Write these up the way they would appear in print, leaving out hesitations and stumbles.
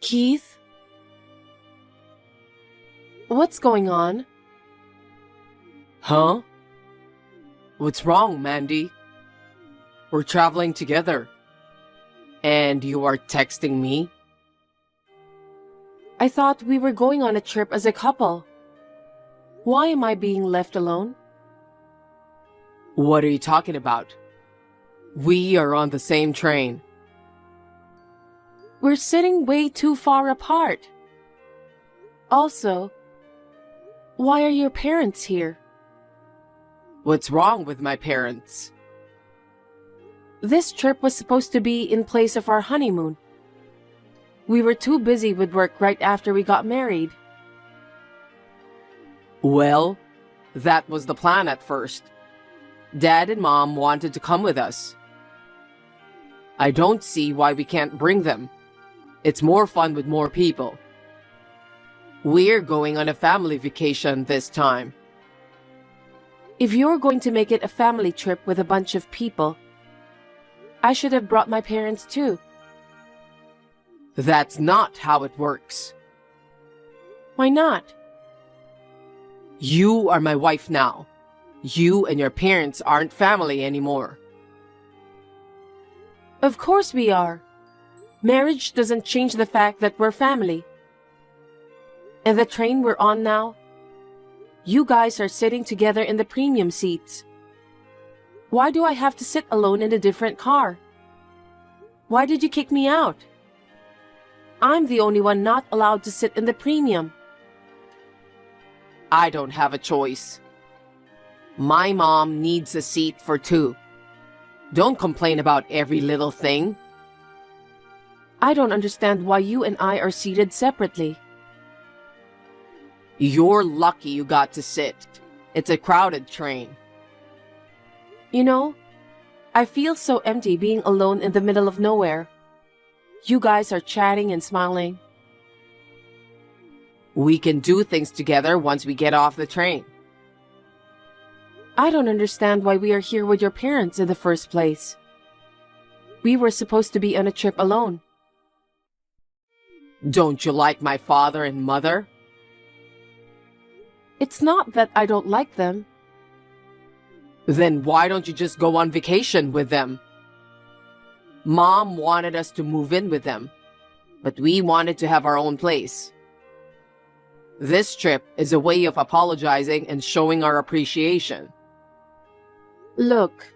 Keith? What's going on? Huh? What's wrong, Mandy? We're traveling together. And you are texting me? I thought we were going on a trip as a couple. Why am I being left alone? What are you talking about? We are on the same train. We're sitting way too far apart. Also, why are your parents here? What's wrong with my parents? This trip was supposed to be in place of our honeymoon. We were too busy with work right after we got married. Well, that was the plan at first. Dad and Mom wanted to come with us. I don't see why we can't bring them. It's more fun with more people. We're going on a family vacation this time. If you're going to make it a family trip with a bunch of people, I should have brought my parents too. That's not how it works. Why not? You are my wife now. You and your parents aren't family anymore. Of course we are. Marriage doesn't change the fact that we're family. And the train we're on now, you guys are sitting together in the premium seats. Why do I have to sit alone in a different car? Why did you kick me out? I'm the only one not allowed to sit in the premium. I don't have a choice. My mom needs a seat for two. Don't complain about every little thing. I don't understand why you and I are seated separately. You're lucky you got to sit. It's a crowded train. You know, I feel so empty being alone in the middle of nowhere. You guys are chatting and smiling. We can do things together once we get off the train. I don't understand why we are here with your parents in the first place. We were supposed to be on a trip alone. Don't you like my father and mother? It's not that I don't like them. Then why don't you just go on vacation with them? Mom wanted us to move in with them, but we wanted to have our own place. This trip is a way of apologizing and showing our appreciation. Look,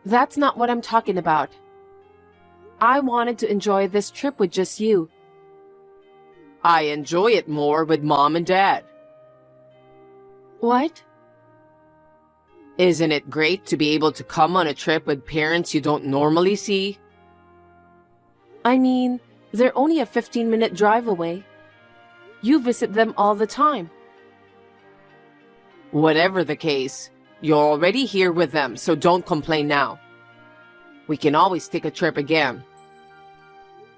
that's not what I'm talking about. I wanted to enjoy this trip with just you. I enjoy it more with Mom and Dad. What? Isn't it great to be able to come on a trip with parents you don't normally see? I mean, they're only a 15-minute drive away. You visit them all the time. Whatever the case, you're already here with them, so don't complain now. We can always take a trip again.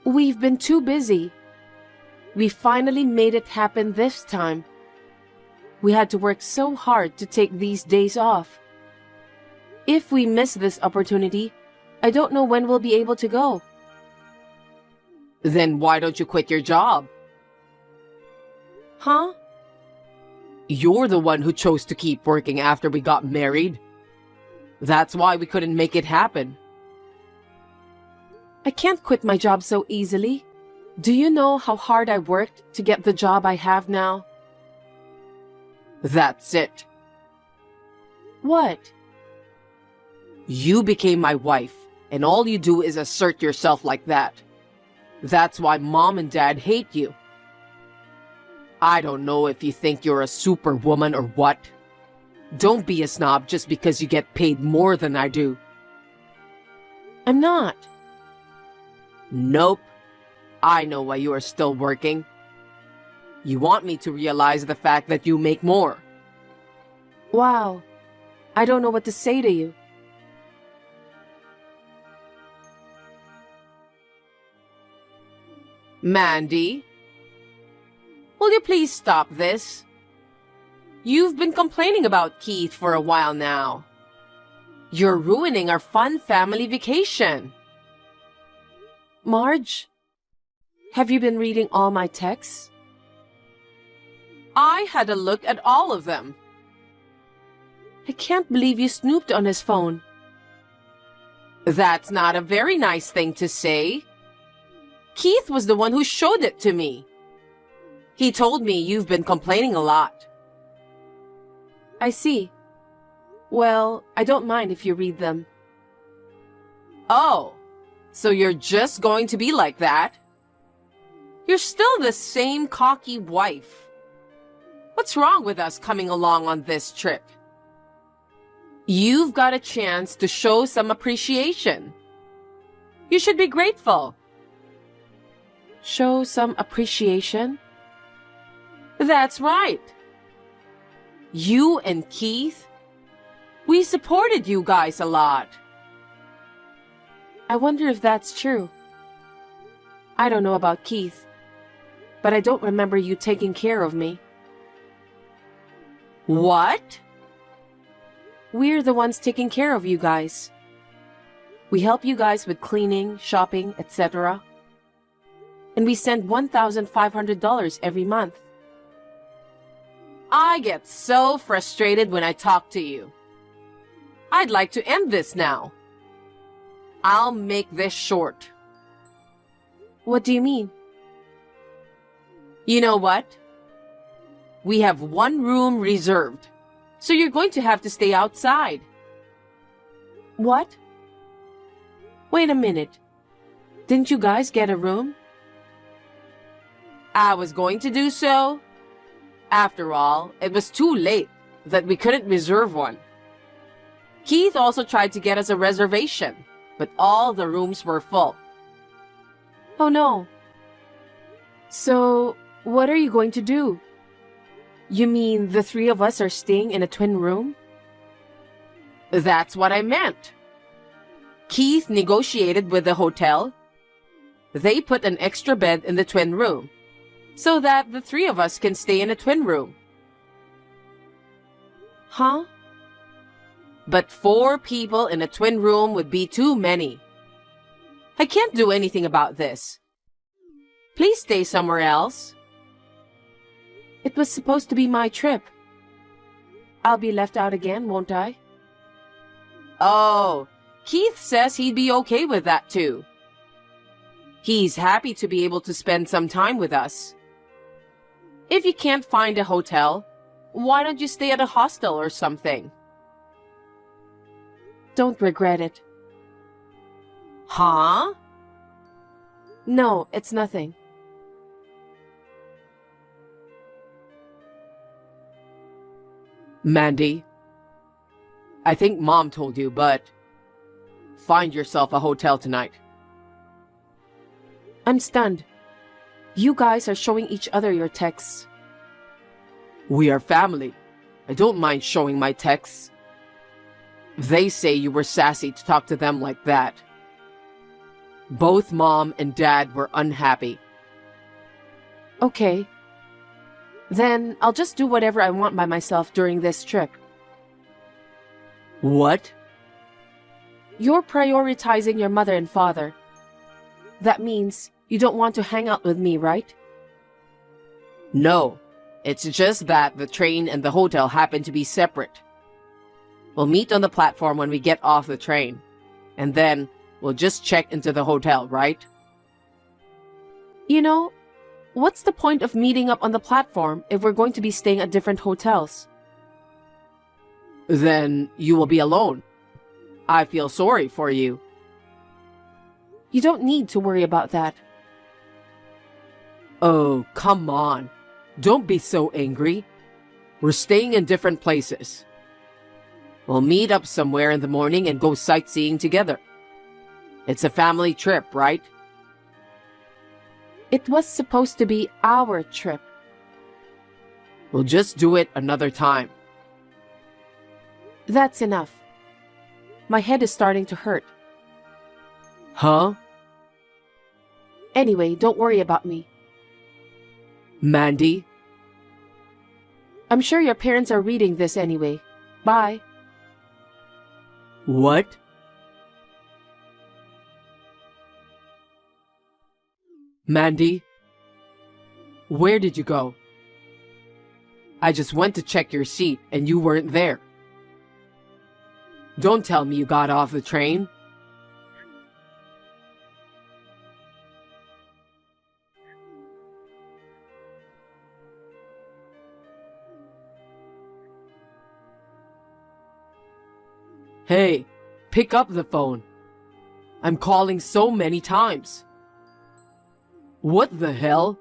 We've been too busy. We finally made it happen this time. We had to work so hard to take these days off. If we miss this opportunity, I don't know when we'll be able to go. Then why don't you quit your job? Huh? You're the one who chose to keep working after we got married. That's why we couldn't make it happen. I can't quit my job so easily. Do you know how hard I worked to get the job I have now? That's it. What? You became my wife, and all you do is assert yourself like that. That's why Mom and Dad hate you. I don't know if you think you're a superwoman or what. Don't be a snob just because you get paid more than I do. I'm not. Nope. I know why you are still working. You want me to realize the fact that you make more. Wow. I don't know what to say to you. Mandy? Will you please stop this? You've been complaining about Keith for a while now. You're ruining our fun family vacation. Marge, Have you been reading all my texts? I had a look at all of them. I can't believe you snooped on his phone. That's not a very nice thing to say. Keith was the one who showed it to me. He told me you've been complaining a lot. I see. Well, I don't mind if you read them. Oh, so you're just going to be like that? You're still the same cocky wife. What's wrong with us coming along on this trip? You've got a chance to show some appreciation. You should be grateful. Show some appreciation? That's right. You and Keith, we supported you guys a lot. I wonder if that's true. I don't know about Keith, but I don't remember you taking care of me. What? We're the ones taking care of you guys. We help you guys with cleaning, shopping, etc. And we send $1,500 every month. I get so frustrated when I talk to you. I'd like to end this now. I'll make this short. What do you mean? You know what? We have one room reserved, so you're going to have to stay outside. What? Wait a minute. Didn't you guys get a room? I was going to do so. After all, it was too late that we couldn't reserve one. Keith also tried to get us a reservation, but all the rooms were full. Oh no. So, what are you going to do? You mean the three of us are staying in a twin room? That's what I meant. Keith negotiated with the hotel. They put an extra bed in the twin room, so that the three of us can stay in a twin room. Huh? But 4 people in a twin room would be too many. I can't do anything about this. Please stay somewhere else. It was supposed to be my trip. I'll be left out again, won't I? Oh, Keith says he'd be okay with that too. He's happy to be able to spend some time with us. If you can't find a hotel, why don't you stay at a hostel or something? Don't regret it. Huh? No, it's nothing. Mandy, I think Mom told you, but find yourself a hotel tonight. I'm stunned. You guys are showing each other your texts. We are family. I don't mind showing my texts. They say you were sassy to talk to them like that. Both Mom and Dad were unhappy. Okay. Then I'll just do whatever I want by myself during this trip. What? You're prioritizing your mother and father. That means you don't want to hang out with me, right? No, it's just that the train and the hotel happen to be separate. We'll meet on the platform when we get off the train, and then we'll just check into the hotel, right? You know, what's the point of meeting up on the platform if we're going to be staying at different hotels? Then you will be alone. I feel sorry for you. You don't need to worry about that. Oh, come on. Don't be so angry. We're staying in different places. We'll meet up somewhere in the morning and go sightseeing together. It's a family trip, right? It was supposed to be our trip. We'll just do it another time. That's enough. My head is starting to hurt. Huh? Anyway, don't worry about me. Mandy? I'm sure your parents are reading this anyway. Bye. What? Mandy? Where did you go? I just went to check your seat and you weren't there. Don't tell me you got off the train. Hey, pick up the phone. I'm calling so many times. What the hell?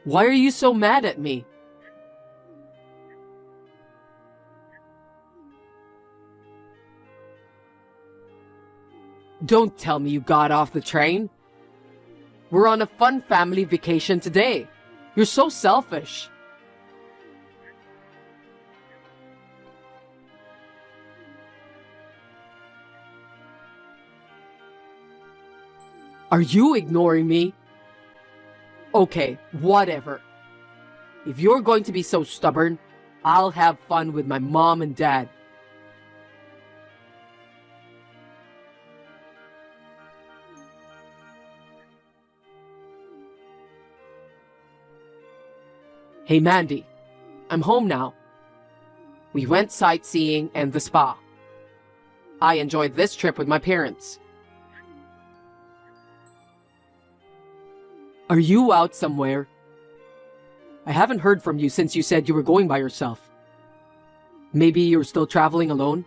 Why are you so mad at me? Don't tell me you got off the train. We're on a fun family vacation today. You're so selfish. Are you ignoring me? Okay, whatever. If you're going to be so stubborn, I'll have fun with my mom and dad. Hey Mandy, I'm home now. We went sightseeing and the spa. I enjoyed this trip with my parents. Are you out somewhere? I haven't heard from you since you said you were going by yourself. Maybe you're still traveling alone?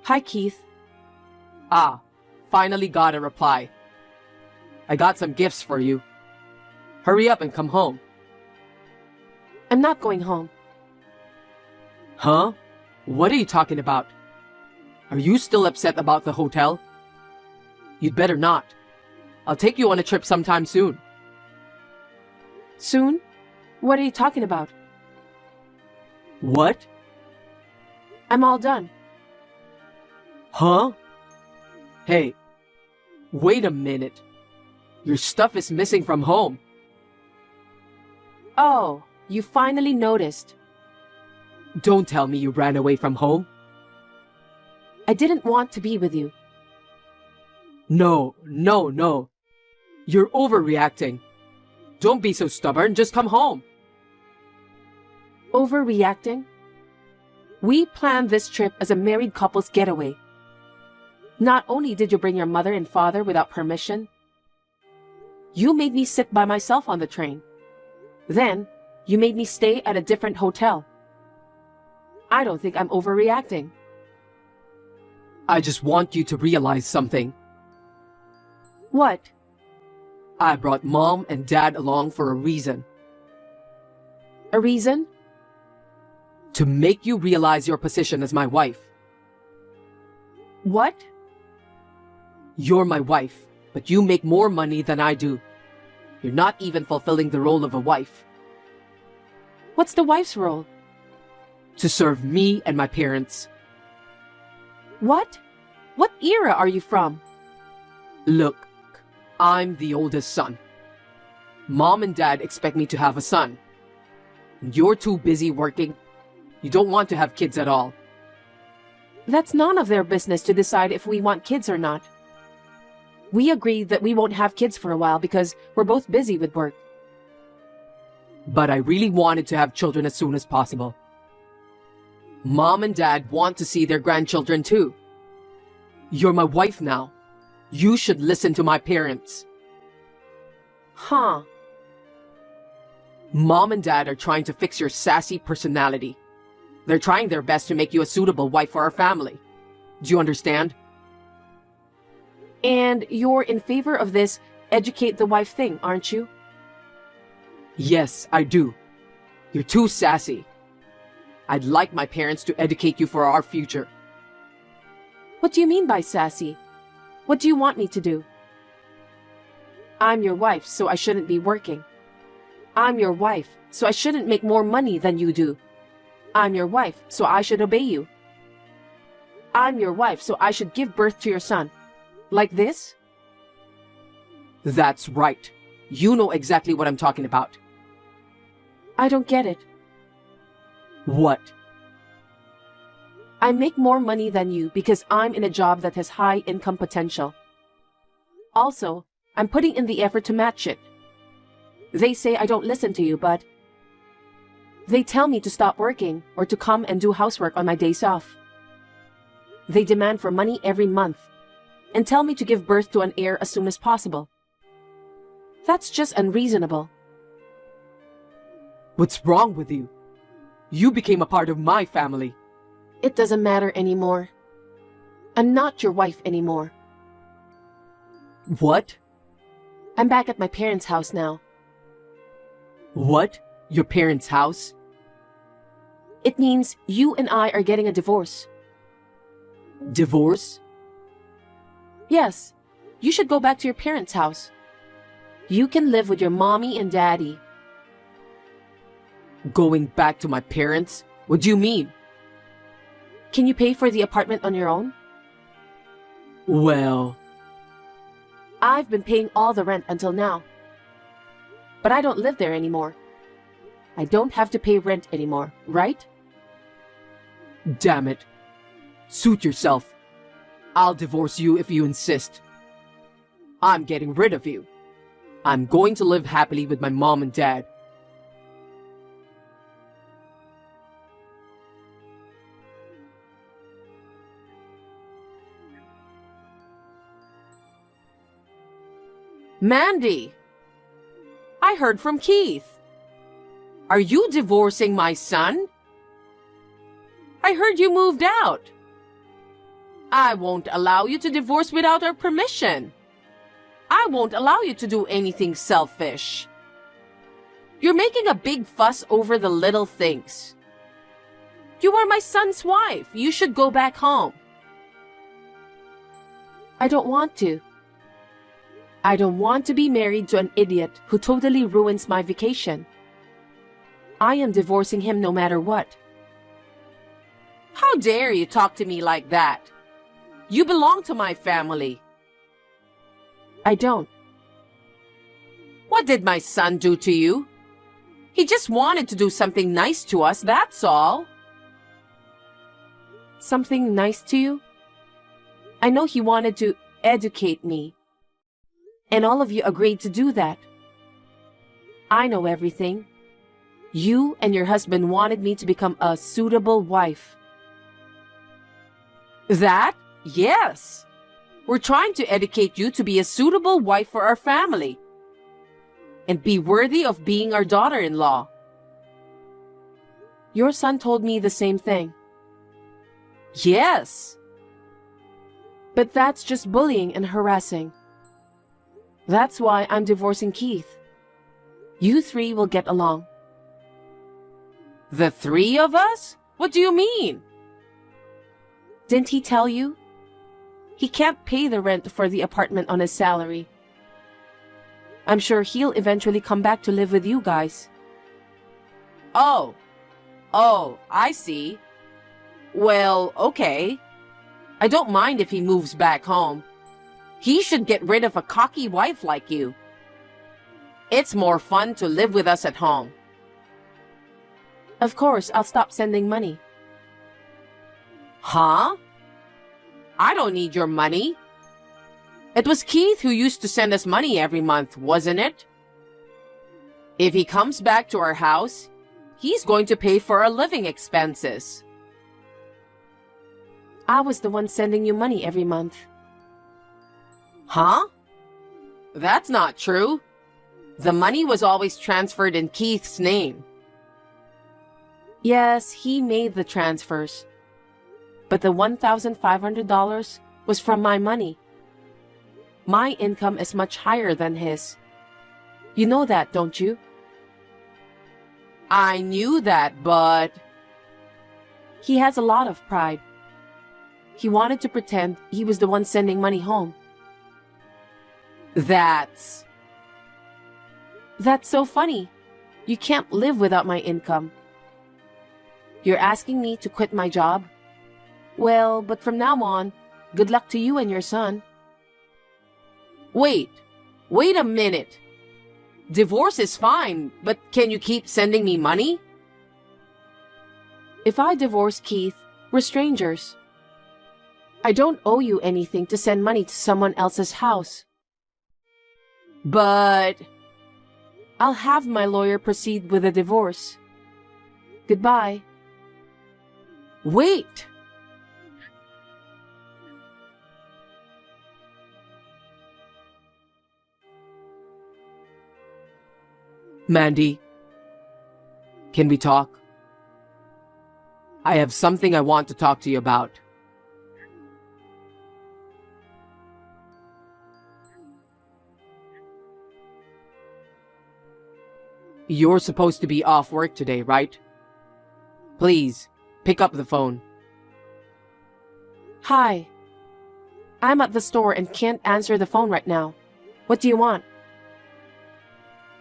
Hi, Keith. Ah, finally got a reply. I got some gifts for you. Hurry up and come home. I'm not going home. Huh? What are you talking about? Are you still upset about the hotel? You'd better not. I'll take you on a trip sometime soon. Soon? What are you talking about? What? I'm all done. Huh? Hey, wait a minute. Your stuff is missing from home. Oh, you finally noticed. Don't tell me you ran away from home. I didn't want to be with you. No. You're overreacting. Don't be so stubborn, just come home. Overreacting? We planned this trip as a married couple's getaway. Not only did you bring your mother and father without permission, you made me sit by myself on the train. Then, you made me stay at a different hotel. I don't think I'm overreacting. I just want you to realize something. What? I brought mom and dad along for a reason. A reason? To make you realize your position as my wife. What? You're my wife, but you make more money than I do. You're not even fulfilling the role of a wife. What's the wife's role? To serve me and my parents. What? What era are you from? Look, I'm the oldest son. Mom and dad expect me to have a son. And you're too busy working. You don't want to have kids at all. That's none of their business to decide if we want kids or not. We agreed that we won't have kids for a while because we're both busy with work. But I really wanted to have children as soon as possible. Mom and dad want to see their grandchildren too. You're my wife now. You should listen to my parents. Huh. Mom and dad are trying to fix your sassy personality. They're trying their best to make you a suitable wife for our family. Do you understand? And you're in favor of this educate the wife thing, aren't you? Yes, I do. You're too sassy. I'd like my parents to educate you for our future. What do you mean by sassy? What do you want me to do? I'm your wife, so I shouldn't be working. I'm your wife, so I shouldn't make more money than you do. I'm your wife, so I should obey you. I'm your wife, so I should give birth to your son. Like this? That's right. You know exactly what I'm talking about. I don't get it. What? I make more money than you because I'm in a job that has high income potential. Also, I'm putting in the effort to match it. They say I don't listen to you, but they tell me to stop working or to come and do housework on my days off. They demand for money every month and tell me to give birth to an heir as soon as possible. That's just unreasonable. What's wrong with you? You became a part of my family. It doesn't matter anymore. I'm not your wife anymore. What? I'm back at my parents' house now. What? Your parents' house? It means you and I are getting a divorce. Divorce? Yes, you should go back to your parents' house. You can live with your mommy and daddy. Going back to my parents? What do you mean? Can you pay for the apartment on your own? Well, I've been paying all the rent until now. But I don't live there anymore. I don't have to pay rent anymore, right? damn it. Suit yourself. I'll divorce you if you insist. I'm getting rid of you. I'm going to live happily with my mom and dad. Mandy! I heard from Keith. Are you divorcing my son? I heard you moved out. I won't allow you to divorce without our permission. I won't allow you to do anything selfish. You're making a big fuss over the little things. You are my son's wife. You should go back home. I don't want to. I don't want to be married to an idiot who totally ruins my vacation. I am divorcing him no matter what. How dare you talk to me like that? You belong to my family. I don't. What did my son do to you? He just wanted to do something nice to us, that's all. Something nice to you? I know he wanted to educate me. And all of you agreed to do that. I know everything. You and your husband wanted me to become a suitable wife. That? Yes. We're trying to educate you to be a suitable wife for our family. And be worthy of being our daughter-in-law. Your son told me the same thing. Yes. But that's just bullying and harassing. That's why I'm divorcing Keith. You three will get along. The three of us? What do you mean? Didn't he tell you? He can't pay the rent for the apartment on his salary. I'm sure he'll eventually come back to live with you guys. Oh, I see. Well, okay. I don't mind if he moves back home. He should get rid of a cocky wife like you. It's more fun to live with us at home. Of course, I'll stop sending money. Huh? I don't need your money. It was Keith who used to send us money every month, wasn't it? If he comes back to our house, he's going to pay for our living expenses. I was the one sending you money every month. Huh? That's not true. The money was always transferred in Keith's name. Yes, he made the transfers. But the $1,500 was from my money. My income is much higher than his. You know that, don't you? I knew that, but... He has a lot of pride. He wanted to pretend he was the one sending money home. That's so funny. You can't live without my income. You're asking me to quit my job? Well, but from now on, good luck to you and your son. Wait a minute. Divorce is fine, but can you keep sending me money? If I divorce Keith, we're strangers. I don't owe you anything to send money to someone else's house. But I'll have my lawyer proceed with the divorce. Goodbye. wait! Mandy, can we talk? I have something I want to talk to you about. You're supposed to be off work today, right? Please, pick up the phone. Hi. I'm at the store and can't answer the phone right now. What do you want?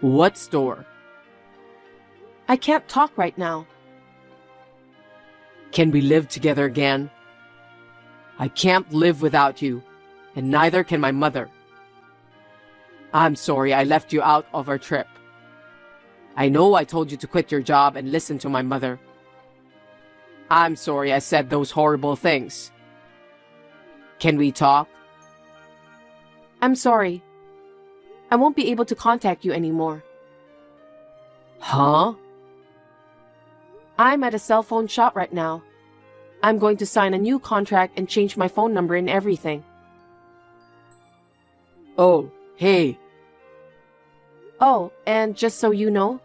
What store? I can't talk right now. Can we live together again? I can't live without you, and neither can my mother. I'm sorry I left you out of our trip. I know I told you to quit your job and listen to my mother. I'm sorry I said those horrible things. Can we talk? I'm sorry. I won't be able to contact you anymore. Huh? I'm at a cell phone shop right now. I'm going to sign a new contract and change my phone number and everything. Oh, hey. Oh, and just so you know,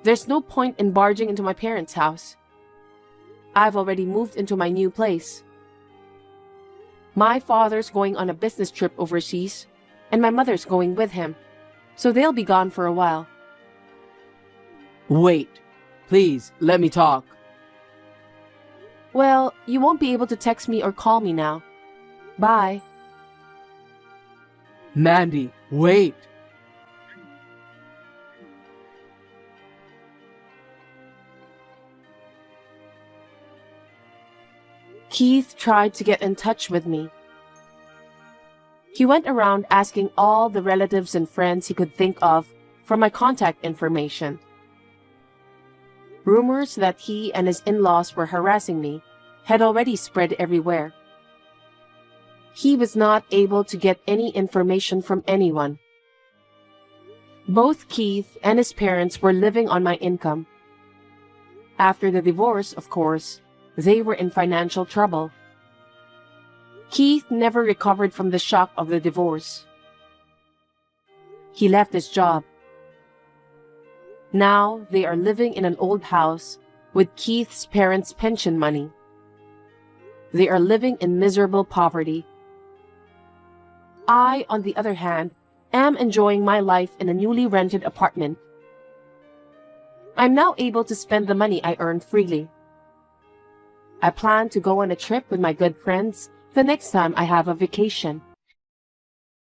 there's no point in barging into my parents' house. I've already moved into my new place. My father's going on a business trip overseas, and my mother's going with him, so they'll be gone for a while. Wait, please, let me talk. Well, you won't be able to text me or call me now. Bye. Mandy, wait. Keith tried to get in touch with me. He went around asking all the relatives and friends he could think of for my contact information. Rumors that he and his in-laws were harassing me had already spread everywhere. He was not able to get any information from anyone. Both Keith and his parents were living on my income. After the divorce, of course, they were in financial trouble. Keith never recovered from the shock of the divorce. He left his job. Now they are living in an old house with Keith's parents' pension money. They are living in miserable poverty. I, on the other hand, am enjoying my life in a newly rented apartment. I'm now able to spend the money I earned freely. I plan to go on a trip with my good friends the next time I have a vacation.